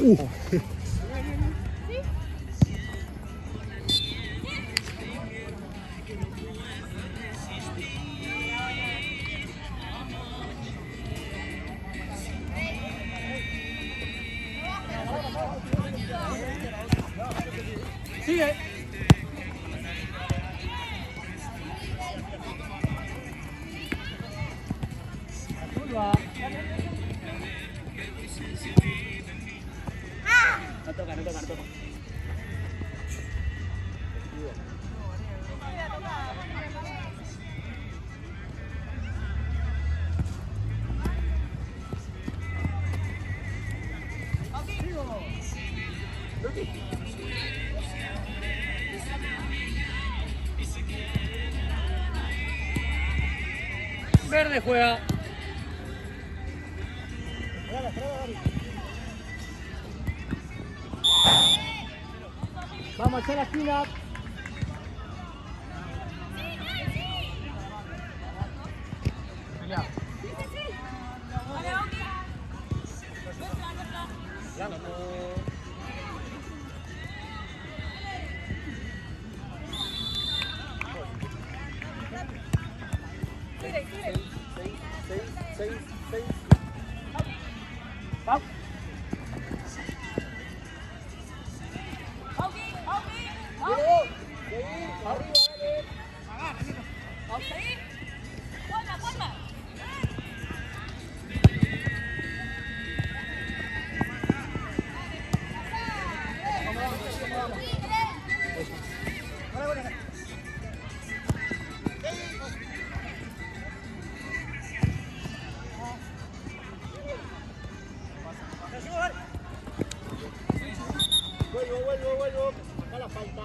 Sigue. Curva. No toca, no toca, no toca. Verde juega. Vamos a echar la esquina. Vamos. Vuelvo. Acá la falta.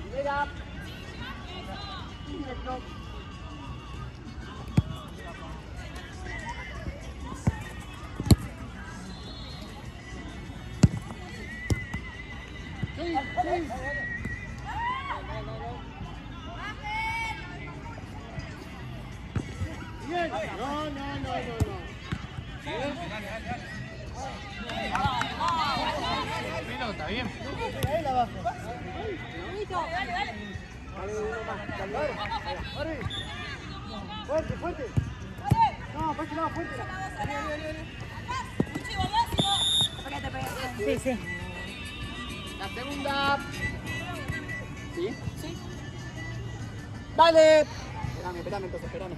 Primera. Directo. Sí. Bien. No. Está bien. Ahí la bajo. Dale uno más. Fuerte. No, fuerte. Sí. La segunda. ¿Sí? Dale. Espérame.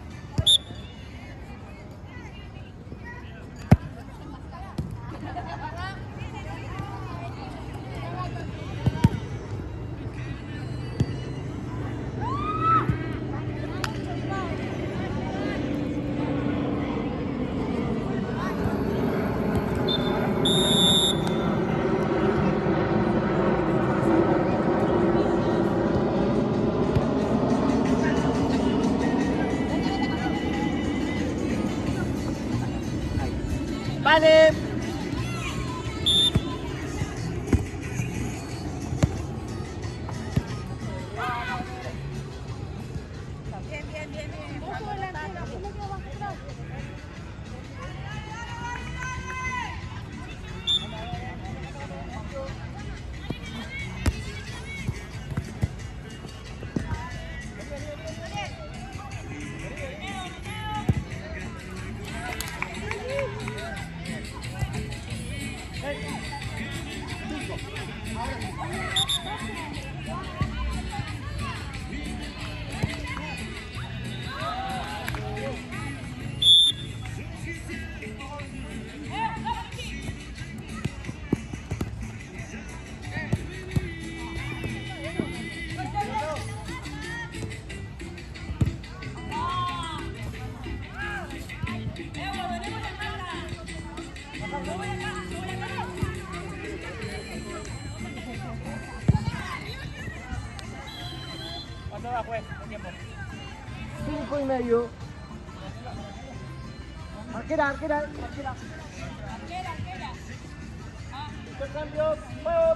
Vale. ¿Cuánto va, juez? ¿Qué tiempo? 5:30. Arquera. Cambio, juego.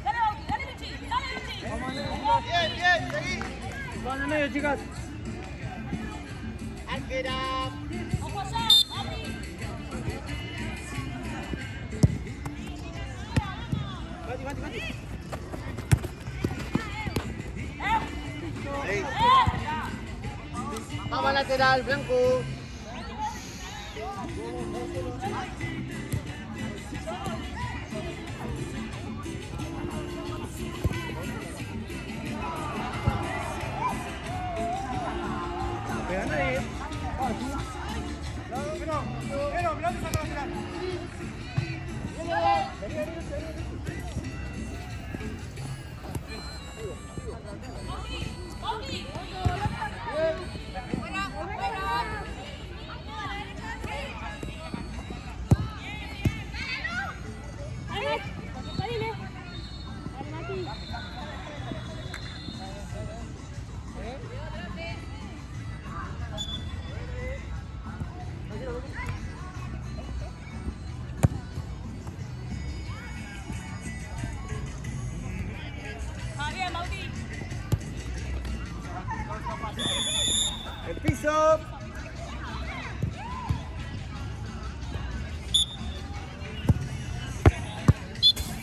Dale, Michi. Bien. medio, chicas. Arquera. Mati. Vamos lateral, Blanco. Pegan ahí. Pero, pelota saca lateral. El piso.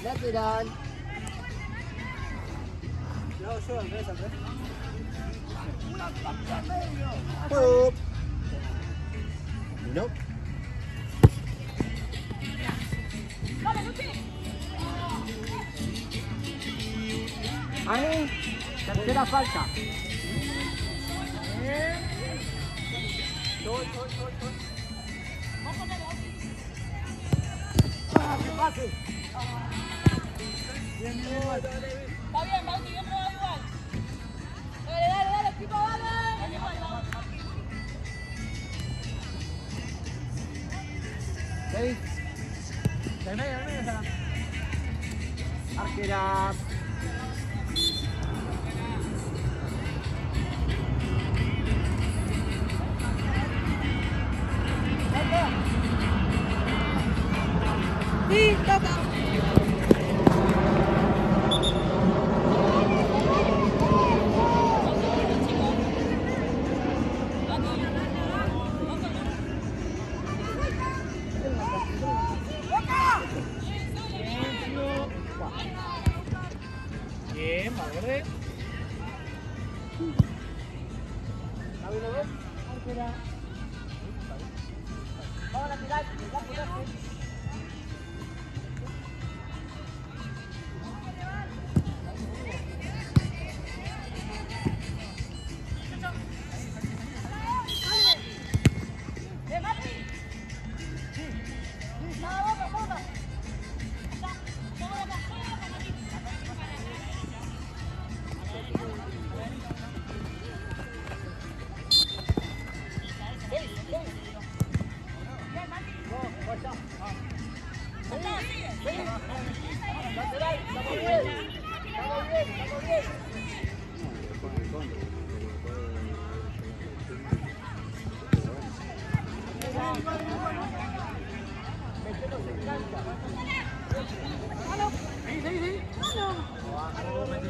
Lateral. Yo, Andrés. Pop. No. Ahí, tercera falta. ¡Qué pase! Bien. Está bien, Bauti, bien jugado igual. Dale, chico, dale. Seis. Del medio, Sara. Arquera. Sí, toca. Bien, verde. Arquera. Vamos a tirar.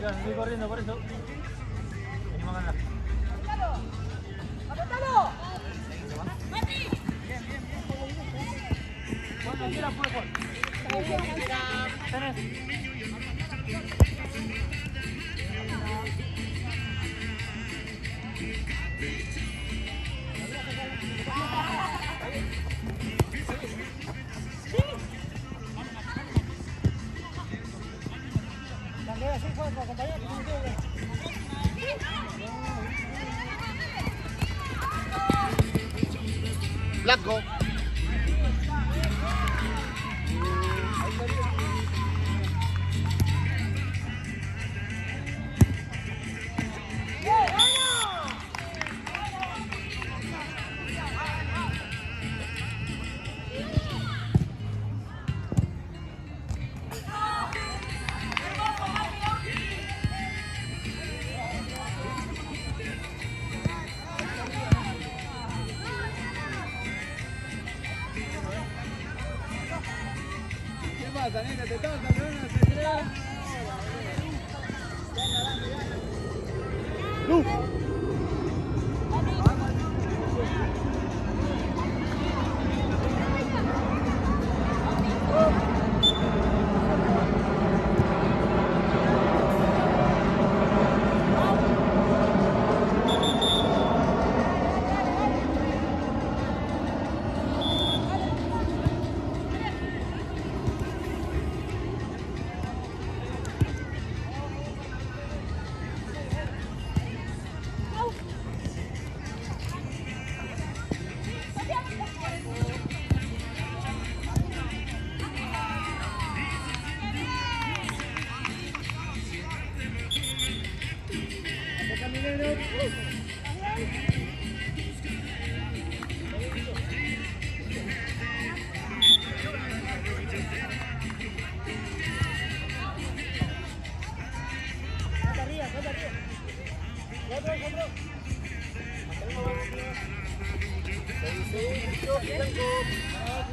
Estoy corriendo por eso. Venimos a ganar. Cuando quieras puedes jugar. Tenés. Blanco. pasa, nena? Te toca, pero no se cree.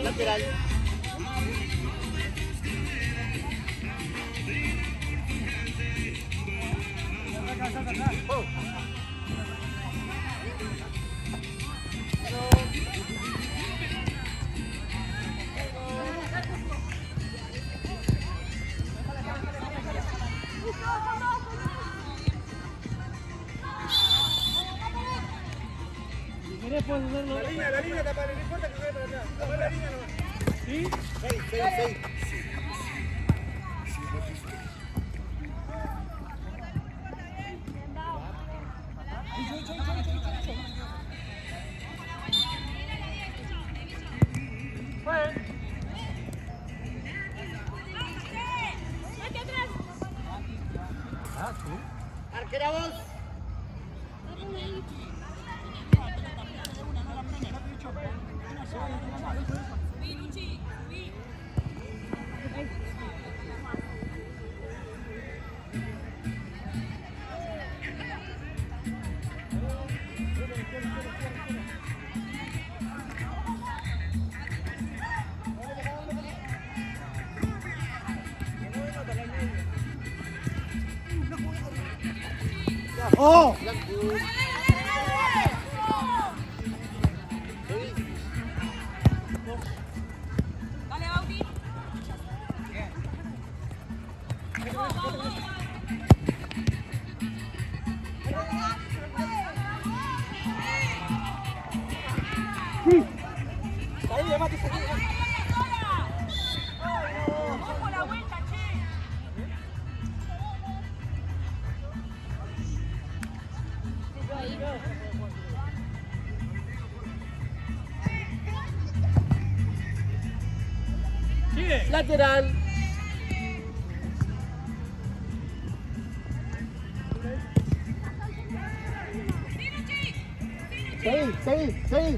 Lateral. ¿Querés poder hacerlo? La línea, tapa, no importa que vaya para allá. Tapa la línea nomás. ¿Sí? 6. Fue. Ah, sí. Arquera vos. ¡Oh! Dale, Bauti. Ahí, le mates aquí. Ojo la vuelta, che. Sigue. Lateral. Seguí.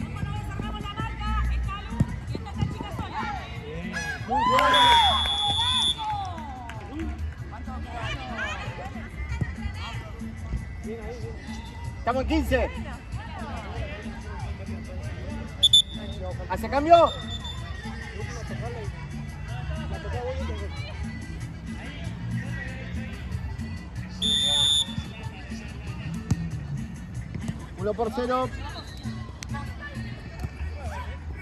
Ojo, no desarmamos la marca. Está Lu y está esta chica sola. Muy bien. Estamos en 15. ¿Hace cambio? Uno por 0.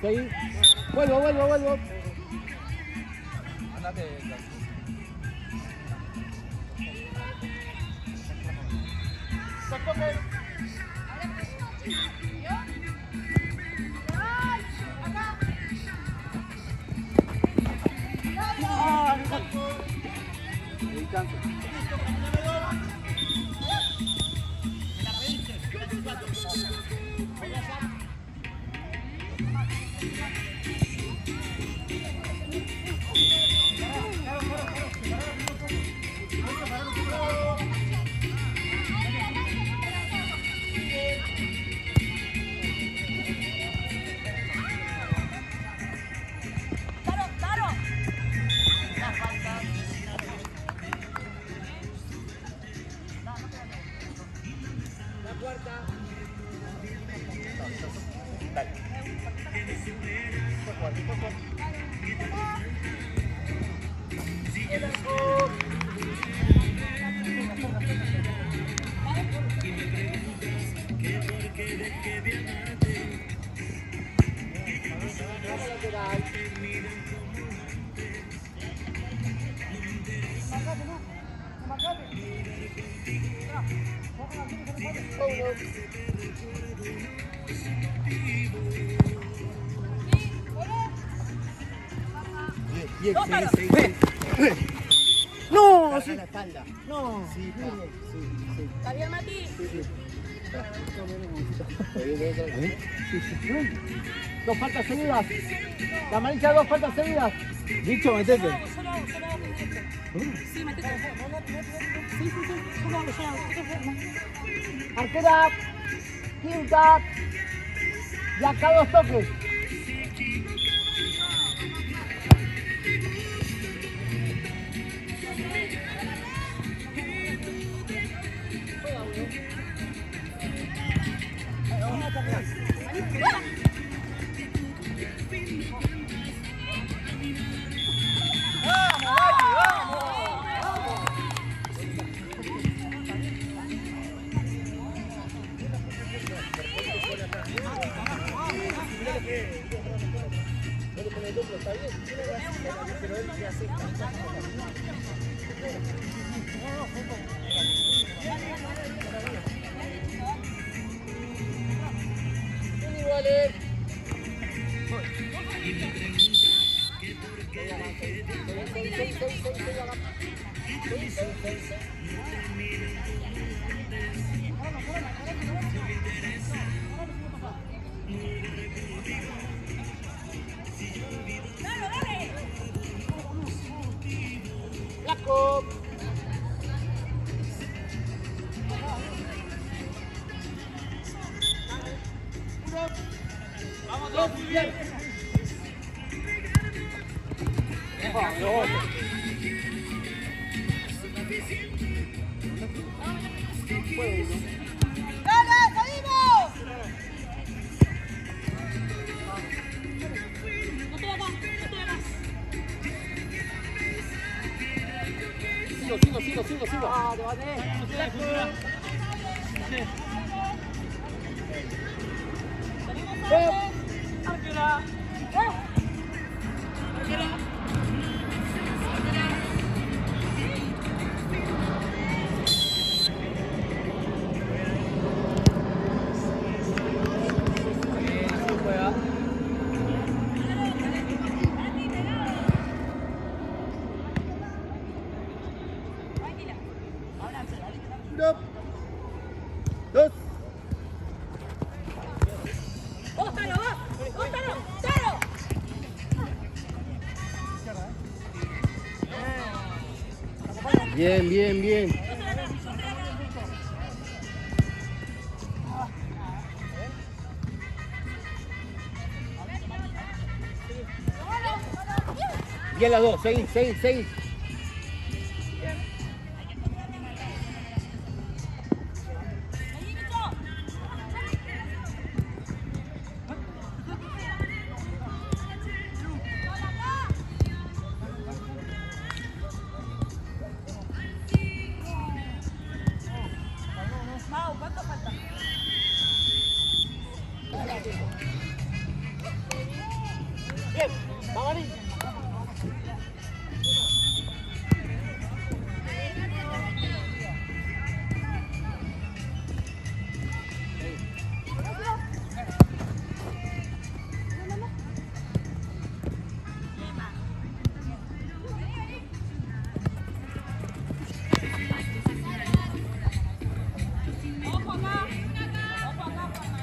Seguí. Vuelvo. Taro. No, sí. La espalda. No. Sí, ¿Está bien, Mati? Dos faltas seguidas. La mancha, dos faltas seguidas. Dicho, metete. Solo hago directo. Sí, metete. Sí, solo hago. Arquera, quinta. Y acá dos toques. ¡Ah! Puede poner el hombro, está bien. Pero él se hace iguales. Blanco. Vamos todos, muy bien. ¡Dale, seguimos! No estoy acá, no estoy acá. Sigo. Ah, te bate. Arquera. Uno. Dos. ¡Bótalo, bótalo! ¡Taro! Bien. Bien las dos, seguí. Seguí, Micho. Mau, ¿cuánto falta? Bien, Magalí. Ojo acá. Ojo acá, Seguí.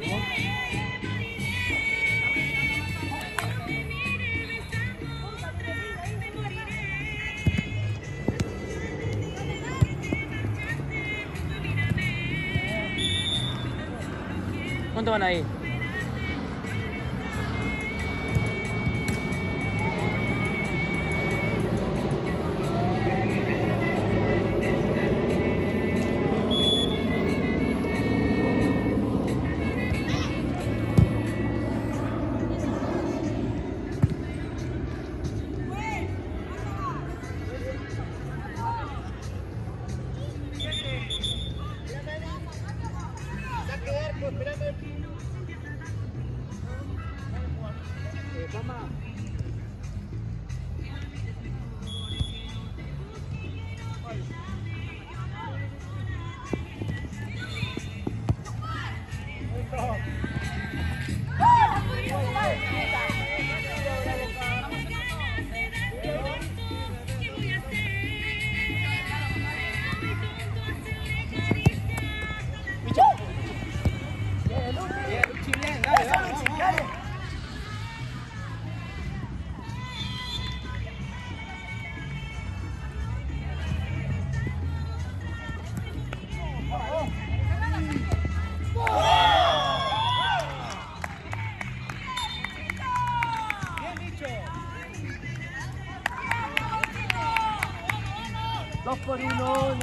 Bien. ¿Cuánto van ahí? Saque de arco, esperame.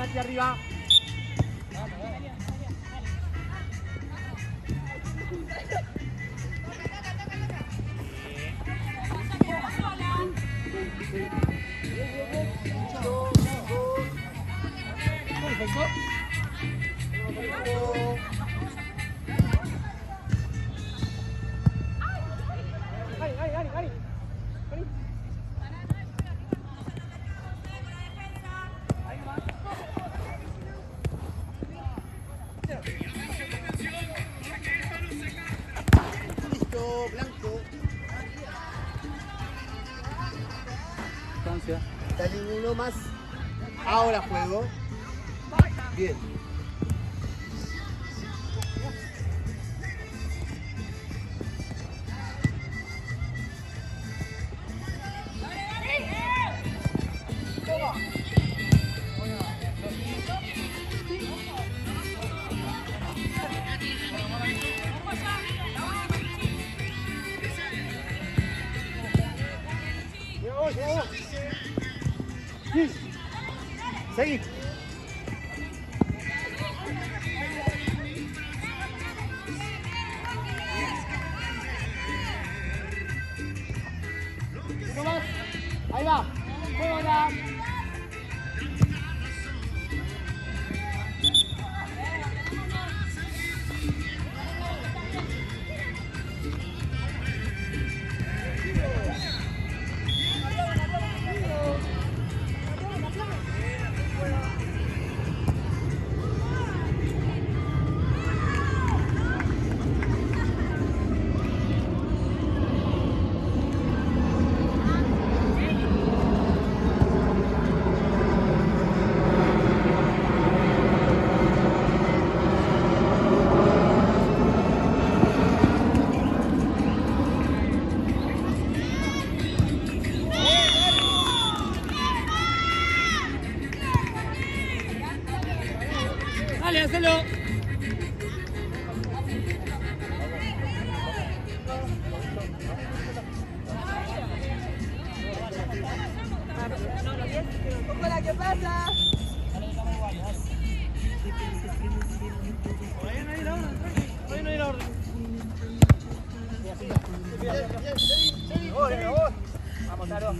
Nati arriba. Perfecto. Listo, blanco. Distancia. Dale uno más. Ahora juego. Bien. Llegó. Sí. Seguí. Uno más. Ahí va. Juega. Dale, hacelo. Hola, ¿qué pasa? Vamos, Taro.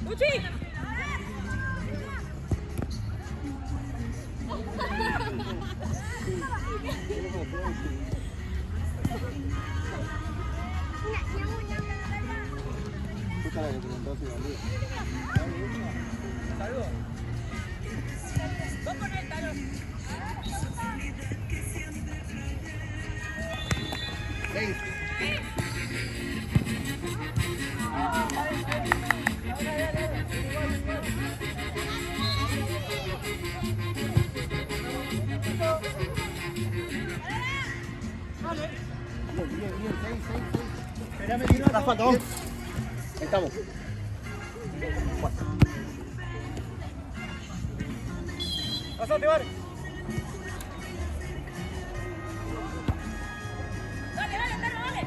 ¡Luchi! Vos con él, Taro. Seguí. Espérame, tiro. Rafa, Ahí estamos. Pasate, vale. Dale, dale, Taro, dale.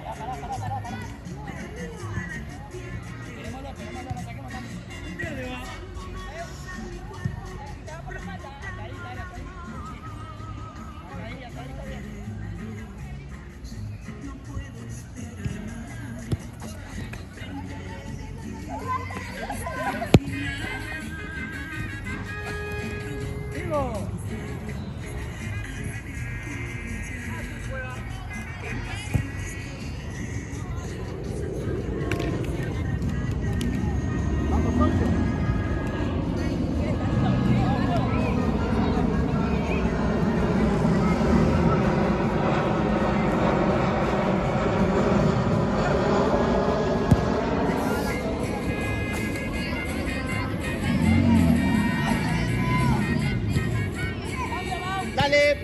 Dale.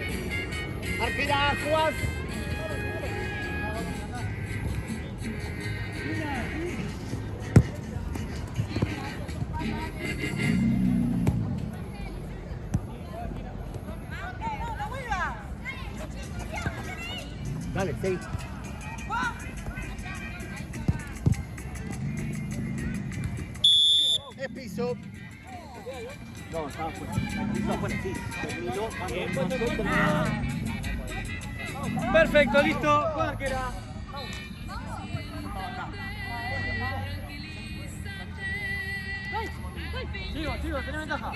Arquera, jugás. Dale, seguí. Es piso. No, estaba fuera. Estaba fuera, sí. Terminó. Perfecto, listo. Juega arquera. Sigo, tenés ventaja.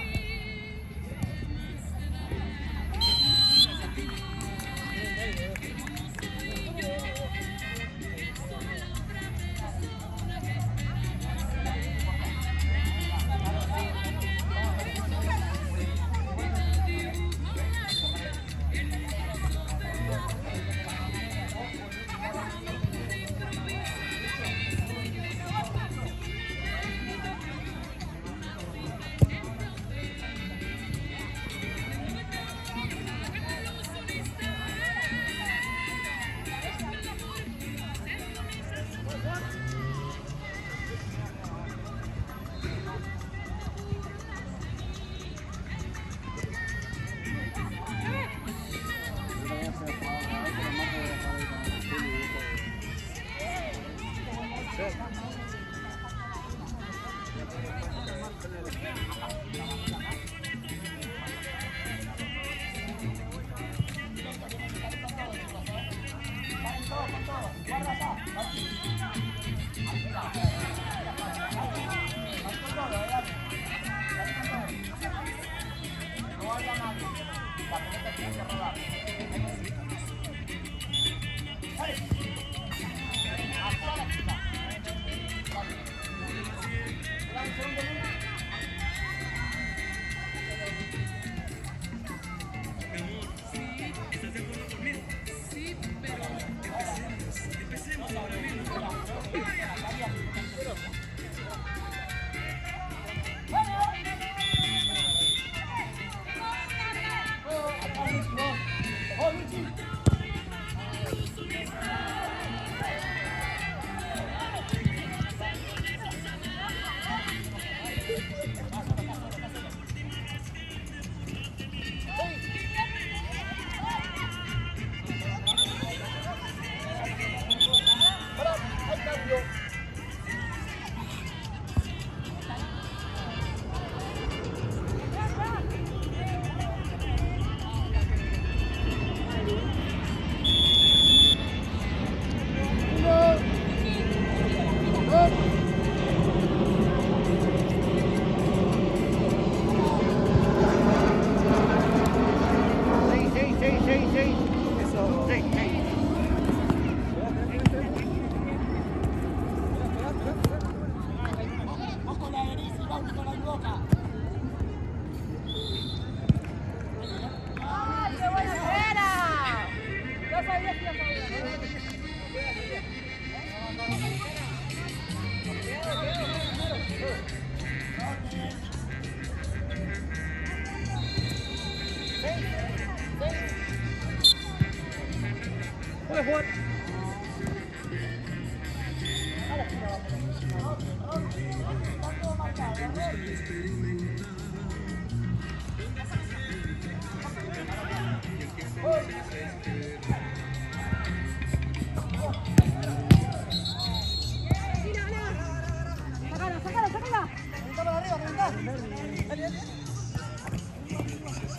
Puede jugar.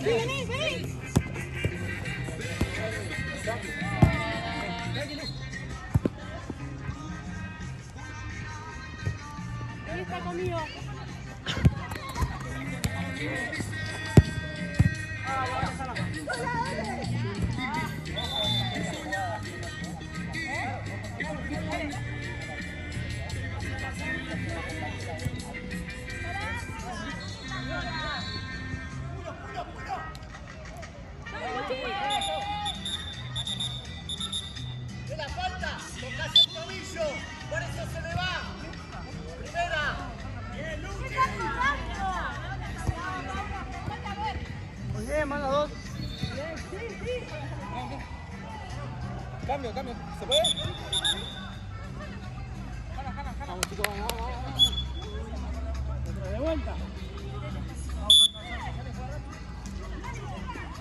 Vení, vení. Cambio. ¿Se puede? Vamos, chicos, vamos. De vuelta.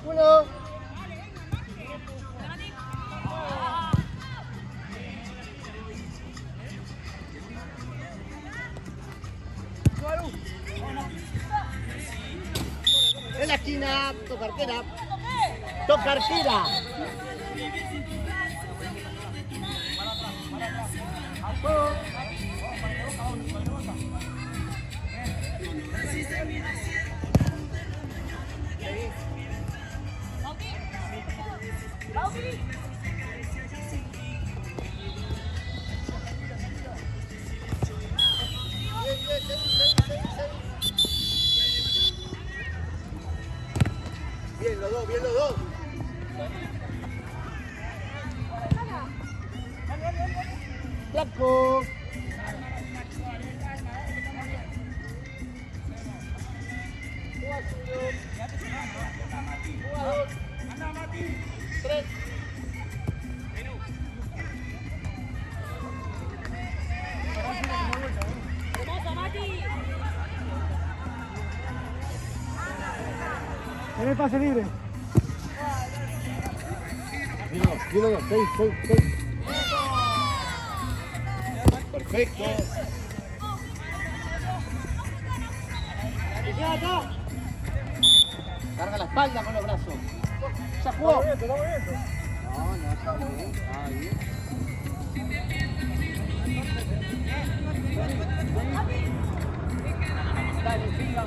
1. En la esquina, toca arquera. Toca arquera. Bien los dos. Blanco. Tres. Hermoso, Mati. Tiene pase libre. Bien los dos. 6. Perfecto. Carga la espalda con los brazos. Ya jugó. No, está bien. Dale, siga.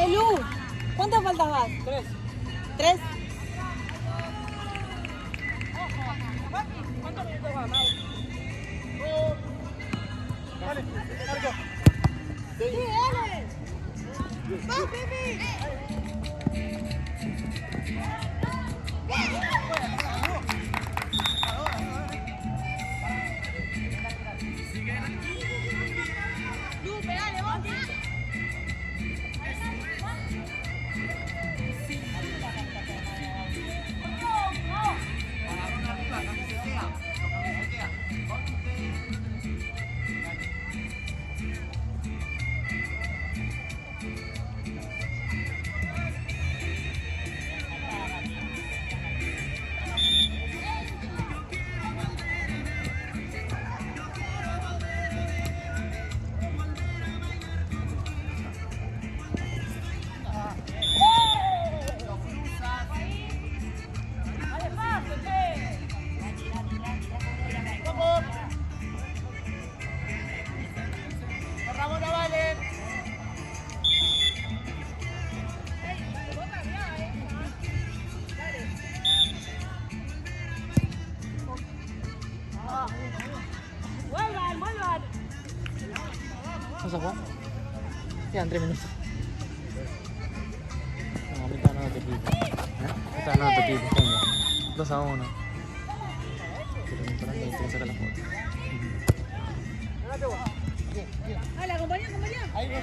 Luz, ¿cuántas faltas vas? 3. ¿Cuántos minutos vas, Mau? Dale, largo. Sí, dale. ¡Vamos, Pipi! Luz, pegale, vos. ¿No se jugó? Quedan 3 minutos. No, a mí está nada te pico. Está nada te pico, ¿cómo? 2-1. Pero me parando que tengo que sacar la foto. Dale, acompañá. Ahí va.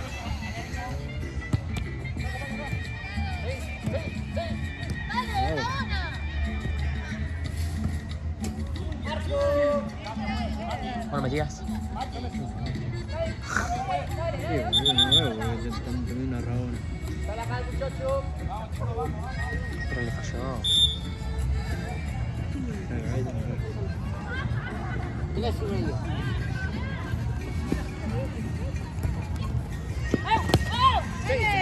Bueno, ¿me llegas? Sale acá el muchacho. Pero le falló. Mira su medio. Sigue.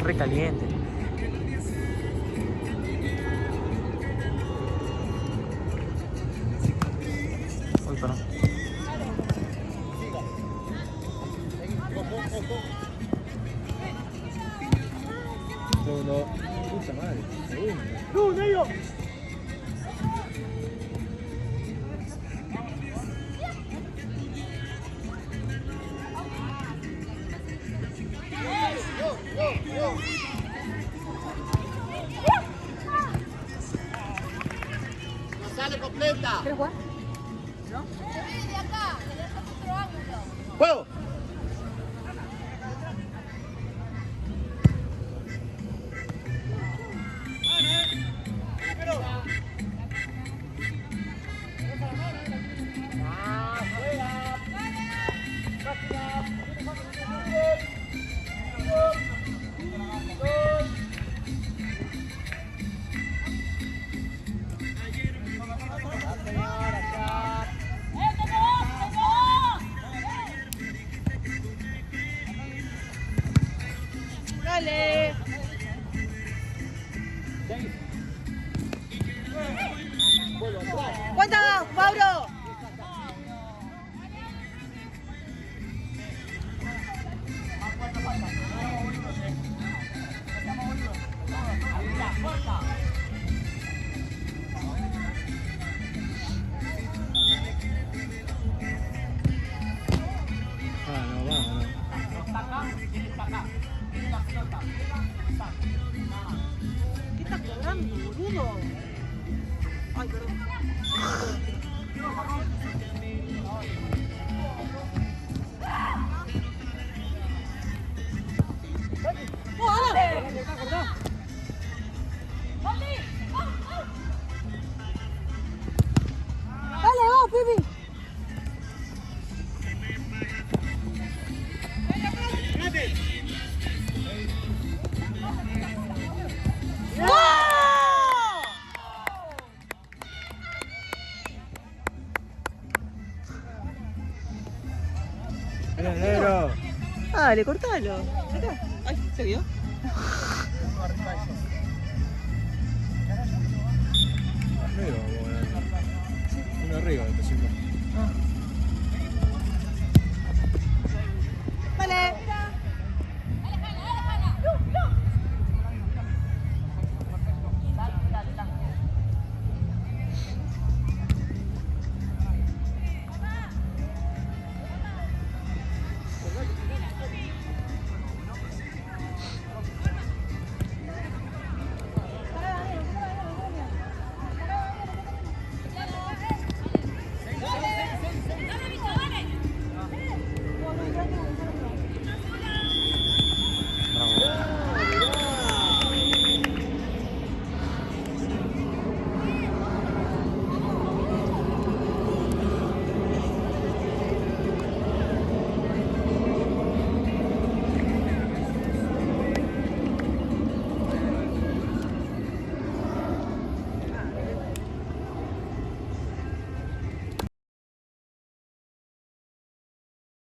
re caliente. Uy, perdón. No. Puta madre. Segundo. ¡No, negro! No sale completa. ¿Quieres jugar? ¿No? De acá, de otro ángulo. ¡Juego! Dale. ¿Cuántas, Mauro? Ah, no, vamos. ¿Qué estás cobrando, boludo? Ay, perdón. Dale, vamos, Pipi. Mira, negro. Dale, cortalo. Acá. Ay, ¿se vio? Negro, uno arriba, el 5. Vale.